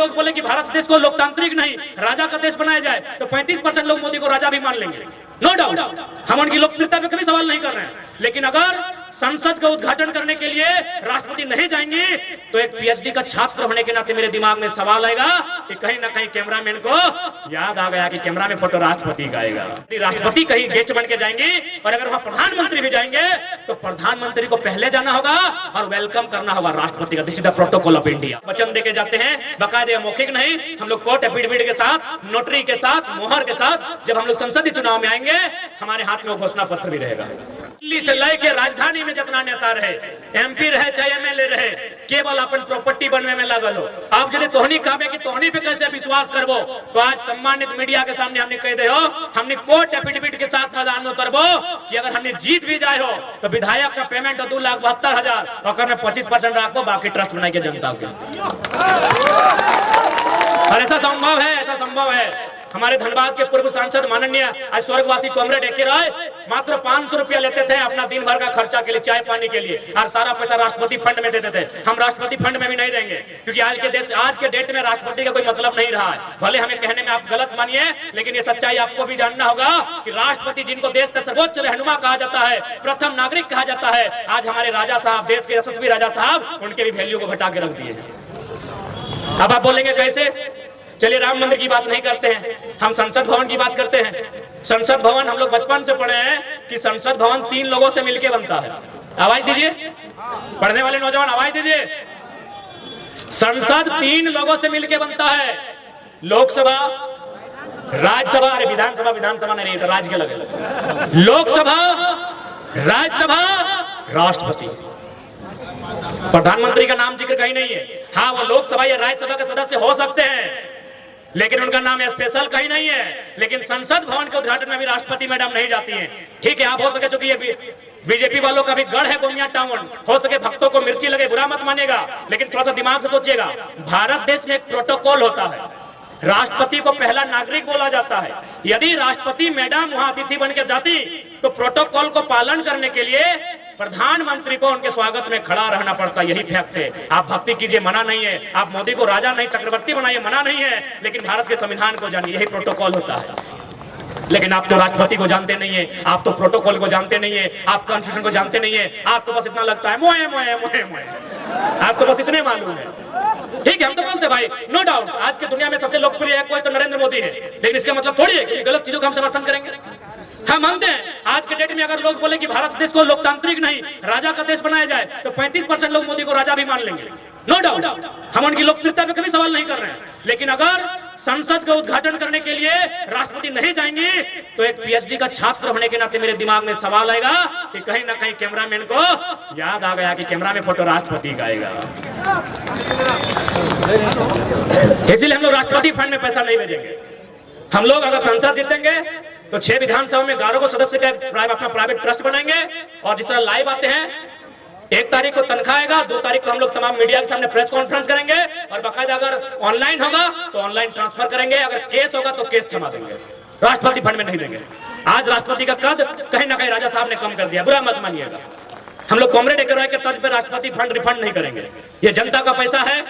लोग बोले कि भारत देश को लोकतांत्रिक नहीं राजा का देश बनाया जाए, तो 35% लोग मोदी को राजा भी मान लेंगे, नो डाउट। हम उनकी लोकप्रियता पे कभी सवाल नहीं कर रहे हैं, लेकिन अगर संसद का उद्घाटन करने के लिए राष्ट्रपति नहीं जाएंगे तो एक पीएचडी का छात्र होने के नाते मेरे दिमाग में सवाल आएगा कि कहीं ना कहीं कैमरामैन को याद आ गया कि कैमरा में फोटो राष्ट्रपति का आएगा। राष्ट्रपति कहीं गेस्ट बन के जाएंगे और अगर वहां प्रधानमंत्री भी जाएंगे तो प्रधानमंत्री को पहले जाना होगा और वेलकम करना होगा राष्ट्रपति का। This is the protocol of India. वचन देके जाते हैं, बाकायदे मौखिक नहीं, हम लोग कोर्ट एफिडेविट के साथ, नोटरी के साथ, मोहर के साथ जब हम लोग संसदीय चुनाव में आएंगे हमारे हाथ में वो घोषणा पत्र भी रहेगा। दिल्ली से लेके राजधानी में जितना नेता रहे, एमपी रहे चाहे एमएलए रहे, केवल अपन प्रॉपर्टी बनने में लगल हो। आप जब तोहनी कहबे कि तोहनी पे कैसे विश्वास करबो, तो आज सम्मानित मीडिया के सामने हमने कह दे हो, हमने कोर्ट एफिडेविट के साथ मैदान में उतरबो कि अगर हमने जीत भी जाए हो तो विधायक का पेमेंट 2,72,000 और में 25% रखो, बाकी ट्रस्ट बनाई के जनता के। और ऐसा संभव है, ऐसा संभव है। हमारे धनबाद के पूर्व सांसद माननीय आज स्वर्गवासी कॉमरेड एके राय मात्र 500 रुपया लेते थे अपना दिन भर का खर्चा के लिए, चाय पानी के लिए, और सारा पैसा राष्ट्रपति फंड में देते थे। हम राष्ट्रपति फंड में भी नहीं देंगे, क्योंकि आज के डेट में राष्ट्रपति का कोई मतलब नहीं रहा है। भले हमें कहने में आप गलत मानिए, लेकिन ये सच्चाई आपको भी जानना होगा कि राष्ट्रपति जिनको देश का सर्वोच्च रहनुमा कहा जाता है, प्रथम नागरिक कहा जाता है, आज हमारे राजा साहब, देश के यशस्वी राजा साहब, उनके भी वैल्यू को घटा के रख दिए। अब आप बोलेंगे कैसे? चलिए राम मंदिर की बात नहीं करते हैं, हम संसद भवन की बात करते हैं। संसद भवन हम लोग बचपन से पढ़े हैं कि संसद भवन 3 लोगों से मिलकर बनता है। आवाज दीजिए, पढ़ने वाले नौजवान आवाज दीजिए। संसद 3 लोगों से मिलकर बनता है, लोकसभा, राज्यसभा, अरे विधानसभा नहीं तो राज्य के लगे, लोकसभा, राज्यसभा, राष्ट्रपति। प्रधानमंत्री का नाम जिक्र कहीं नहीं है। हाँ, वो लोकसभा या राज्यसभा के सदस्य हो सकते हैं, लेकिन उनका नाम स्पेशल कहीं नहीं है। लेकिन संसद भवन के उद्घाटन में भी राष्ट्रपति मैडम नहीं जाती हैं। ठीक है, आप हो सके, चूंकि ये बीजेपी वालों का भी गढ़ है गोमिया टाउन, हो सके भक्तों को मिर्ची लगे, बुरा मत मानिएगा, लेकिन थोड़ा सा दिमाग से सोचिएगा। भारत देश में एक प्रोटोकॉल होता है, राष्ट्रपति को पहला नागरिक बोला जाता है। यदि राष्ट्रपति मैडम वहां अतिथि बनकर जाती तो प्रोटोकॉल को पालन करने के लिए प्रधानमंत्री को उनके स्वागत में खड़ा रहना पड़ता। यही फैक्ट है। आप भक्ति कीजिए, मना नहीं है, आप मोदी को राजा नहीं चक्रवर्ती बनाइए, मना नहीं है, लेकिन भारत के संविधान को जानिए, यही प्रोटोकॉल होता है। लेकिन आप तो राष्ट्रपति को जानते नहीं है, आप तो प्रोटोकॉल को जानते नहीं है, आप कॉन्स्टिट्यूशन को जानते नहीं है, आपको बस इतना लगता है मोए मोए मोए मोए, आपको बस इतने मालूम है। ठीक है, हम तो बोलते भाई, नो डाउट आज की दुनिया में सबसे लोकप्रिय है कोई तो नरेंद्र मोदी है, लेकिन इसका मतलब थोड़ी है कि गलत चीजों का हम समर्थन करेंगे। हम मानते हैं आज के डेट में अगर लोग बोले कि भारत देश को लोकतांत्रिक नहीं राजा का देश बनाया जाए, तो 35% लोग मोदी को राजा भी मान लेंगे, नो डाउट। हम उनकी लोकप्रियता पे कभी सवाल नहीं कर रहे हैं, लेकिन अगर संसद का उद्घाटन करने के लिए राष्ट्रपति नहीं जाएंगे तो एक पीएचडी का छात्र होने के नाते मेरे दिमाग में सवाल आएगा कि कहीं ना कहीं कैमरामैन को याद आ गया कि कैमरा में फोटो राष्ट्रपति का आएगा। इसलिए हम लोग राष्ट्रपति फंड में पैसा नहीं भेजेंगे। हम लोग अगर संसद जीतेंगे तो 6 विधानसभा में 11 को सदस्य का अपना प्राइवेट ट्रस्ट बनाएंगे, और जिस तरह लाइव आते हैं 1 तारीख को तनख्वाह आएगा, 2 तारीख को हम लोग तमाम मीडिया के सामने प्रेस कॉन्फ्रेंस करेंगे, और बाकायदा अगर ऑनलाइन होगा तो ऑनलाइन ट्रांसफर करेंगे, अगर केस होगा तो केस थमा देंगे, राष्ट्रपति फंड में नहीं देंगे। आज राष्ट्रपति का कद कहीं ना कहीं राजा साहब ने कम कर दिया, बुरा मत मानिएगा। हम लोग कॉमरेड एके राय के तर्ज पर राष्ट्रपति फंड रिफंड नहीं करेंगे। ये जनता का पैसा है,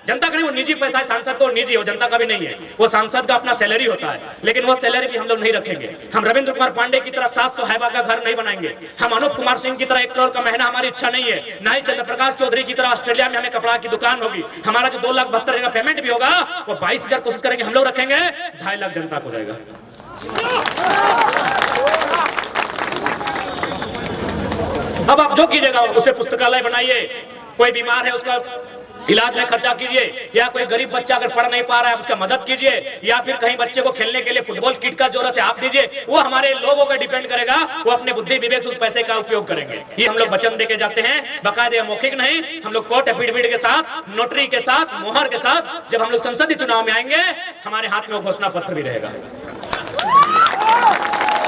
जनता का नहीं, वो निजी पैसा है, सांसद तो निजी है, वो जनता का भी नहीं है, वो सांसद का अपना सैलरी होता है, लेकिन वो सैलरी भी हम लोग नहीं रखेंगे। हम रविंद्र कुमार पांडे की तरह 700 हैबा का घर नहीं बनाएंगे, हम अनूप कुमार सिंह की तरह 1 करोड़ का महीना हमारी इच्छा नहीं है, ना ही चंद्रप्रकाश चौधरी की तरह ऑस्ट्रेलिया में हमें कपड़ा की दुकान होगी। हमारा जो 2,72,000 का पेमेंट भी होगा वो 22,000 कोशिश करेंगे हम लोग रखेंगे, 2.5 लाख जनता को जाएगा। अब आप जो कीजिएगा, उसे पुस्तकालय बनाइए, कोई बीमार है उसका इलाज में खर्चा कीजिए, या कोई गरीब बच्चा अगर पढ़ नहीं पा रहा है उसका मदद कीजिए, या फिर कहीं बच्चे को खेलने के लिए फुटबॉल किट का जरूरत है आप दीजिए। वो हमारे लोगों पर डिपेंड करेगा, वो अपने बुद्धि विवेक से उस पैसे का उपयोग करेंगे। ये हम लोग वचन देके जाते हैं, बाकायदे मौखिक नहीं, हम लोग कोर्ट एफिडेविट के साथ, नोटरी के साथ, मोहर के साथ जब हम लोग संसदीय चुनाव में आएंगे हमारे हाथ में वो घोषणा पत्र भी रहेगा,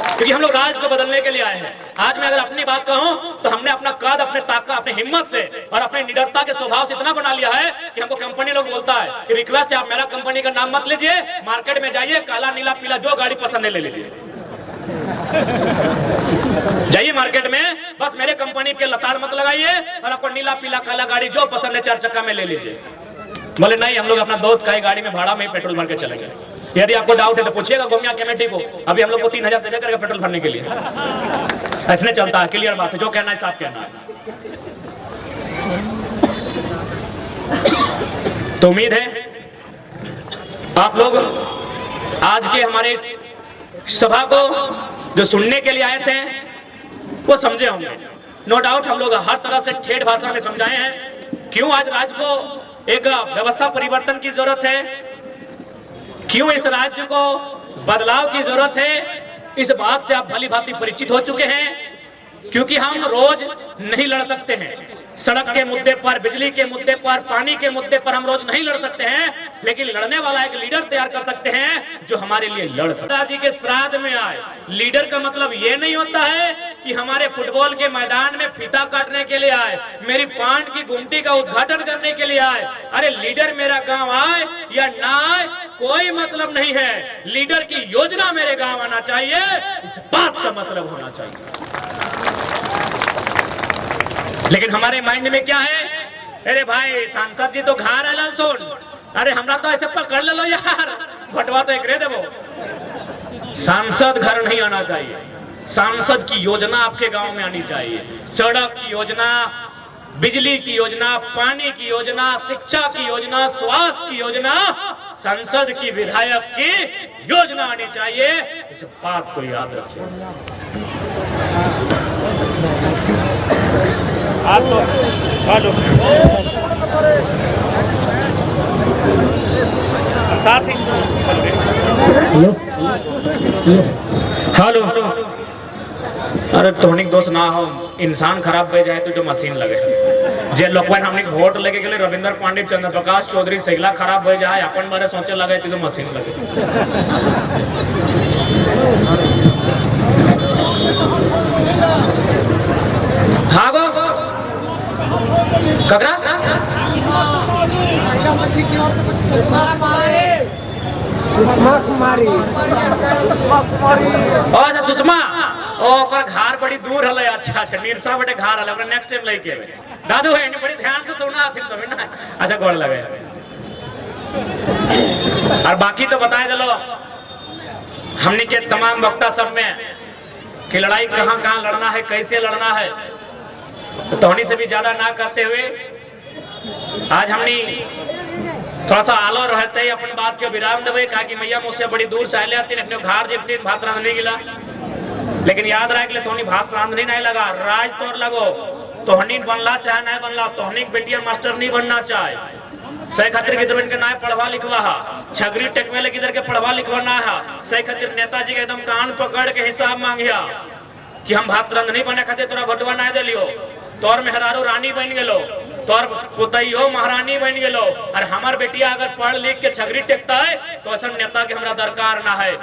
क्योंकि हम लोग राज को बदलने के लिए आए हैं। आज मैं अगर अपनी बात कहूं तो हमने अपना कद, अपने ताकत, अपनी हिम्मत से और अपनी निडरता के स्वभाव से इतना बना लिया है कि हमको कंपनी लोग बोलता है कि रिक्वेस्ट है आप मेरा कंपनी का नाम मत लीजिए, मार्केट में जाइए, काला नीला पीला जो गाड़ी पसंद है ले लीजिए, जाइए मार्केट में, बस मेरे कंपनी के लताड़ मत लगाइए और आपको नीला पीला काला गाड़ी जो पसंद है 4 चक्का में ले लीजिए। बोले नहीं, हम लोग अपना दोस्त का ही गाड़ी में भाड़ा में पेट्रोल भर के चलेंगे। यदि आपको डाउट है तो पूछिएगा गोमिया कमेटी को, अभी हम लोग को 3000 देवे करेगा पेट्रोल भरने के लिए। ऐसे चलता है, क्लियर बात है, जो कहना है साफ कहना है। तो उम्मीद है आप लोग आज के हमारे इस सभा को जो सुनने के लिए आए थे वो समझे होंगे। नो डाउट हम लोग हर तरह से ठेठ भाषा में समझाए हैं क्यों आज राज्य को एक व्यवस्था परिवर्तन की जरूरत है, क्यों इस राज्य को बदलाव की जरूरत है। इस बात से आप भली भांति परिचित हो चुके हैं, क्योंकि हम रोज नहीं लड़ सकते हैं। सड़क के मुद्दे पर, बिजली के मुद्दे पर, पानी के मुद्दे पर हम रोज नहीं लड़ सकते हैं, लेकिन लड़ने वाला एक लीडर तैयार कर सकते हैं जो हमारे लिए लड़ सकता है। जी के श्राद्ध में आए लीडर का मतलब ये नहीं होता है कि हमारे फुटबॉल के मैदान में फीता काटने के लिए आए, मेरी पांड की गुमटी का उद्घाटन करने के लिए आए। अरे लीडर मेरा गांव आए या ना आए कोई मतलब नहीं है, लीडर की योजना मेरे गांव आना चाहिए, इस बात का मतलब होना चाहिए। लेकिन हमारे माइंड में क्या है, अरे भाई सांसद जी तो घर आल तो, अरे हमरा तो ऐसे पकड़ लो यार, भटवा तो एक रे देवो। सांसद घर नहीं आना चाहिए, सांसद की योजना आपके गांव में आनी चाहिए। सड़क की योजना, बिजली की योजना, पानी की योजना, शिक्षा की योजना, स्वास्थ्य की योजना, संसद की विधायक की योजना आनी चाहिए। इस बात को याद रखिए। साथ ही हेलो, अरे टोनिक दोस्त ना हो, इंसान खराब हो जाए तो जो मशीन लगे जे लोग हमने वोट लेके के लिए रविंद्र पांडे, चंद्र प्रकाश चौधरी सैगला खराब हो जाए, अपन बारे सोचे लगे तो मशीन लगे। हाँ गो ककरा सुषमा कुमारी अच्छा सुषमा ओकर घर बड़ी दूर हले। अच्छा अच्छा निरसा बटे घर हले, नेक्स्ट टाइम लेके दादू है बड़ी ध्यान से सुना फिर समझ ना। अच्छा गोड़ लगे और बाकी तो बताए चलो हमने के तमाम वक्ता सब में कि लड़ाई कहां कहां लड़ना है, कैसे लड़ना है, तो तोहनी से भी ज्यादा ना करते हुए आज हमने थोड़ा सा आलो रहते ही अपन बात के विराम देवे, कहा कि मैया मुझसे बड़ी दूर से आए आती अपने घर जीतती भात रांधने गिला। लेकिन याद रख ले तोहनी भात रांधनी नहीं लगा, राज तोर लगो, तोहनी बनला चाहे नहीं बनला, तोहनी बेटिया मास्टर नहीं बनना चाहे, सही खातिर गिदर के ना पढ़वा लिखवा हा, छगरी टेकमेले गिदर के पढ़वा लिखवा ना हा, सही खातिर नेताजी के एकदम कान पकड़ के हिसाब मांगिया कि हम भात रांधनी बने खातिर तोरा भटवा ना दिलियो, तोर मेहरारू रानी बन गेलो, तोर पुतैयो महारानी बन गेलो, और हमार बेटिया अगर पढ़ लिख के छगरी टेकता है तो ऐसा नेता के हमरा दरकार ना है।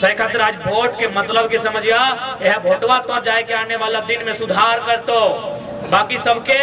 सही खातिर आज वोट के मतलब की समझिया, यह वोटवा तो जाए के आने वाला दिन में सुधार कर तो बाकी सबके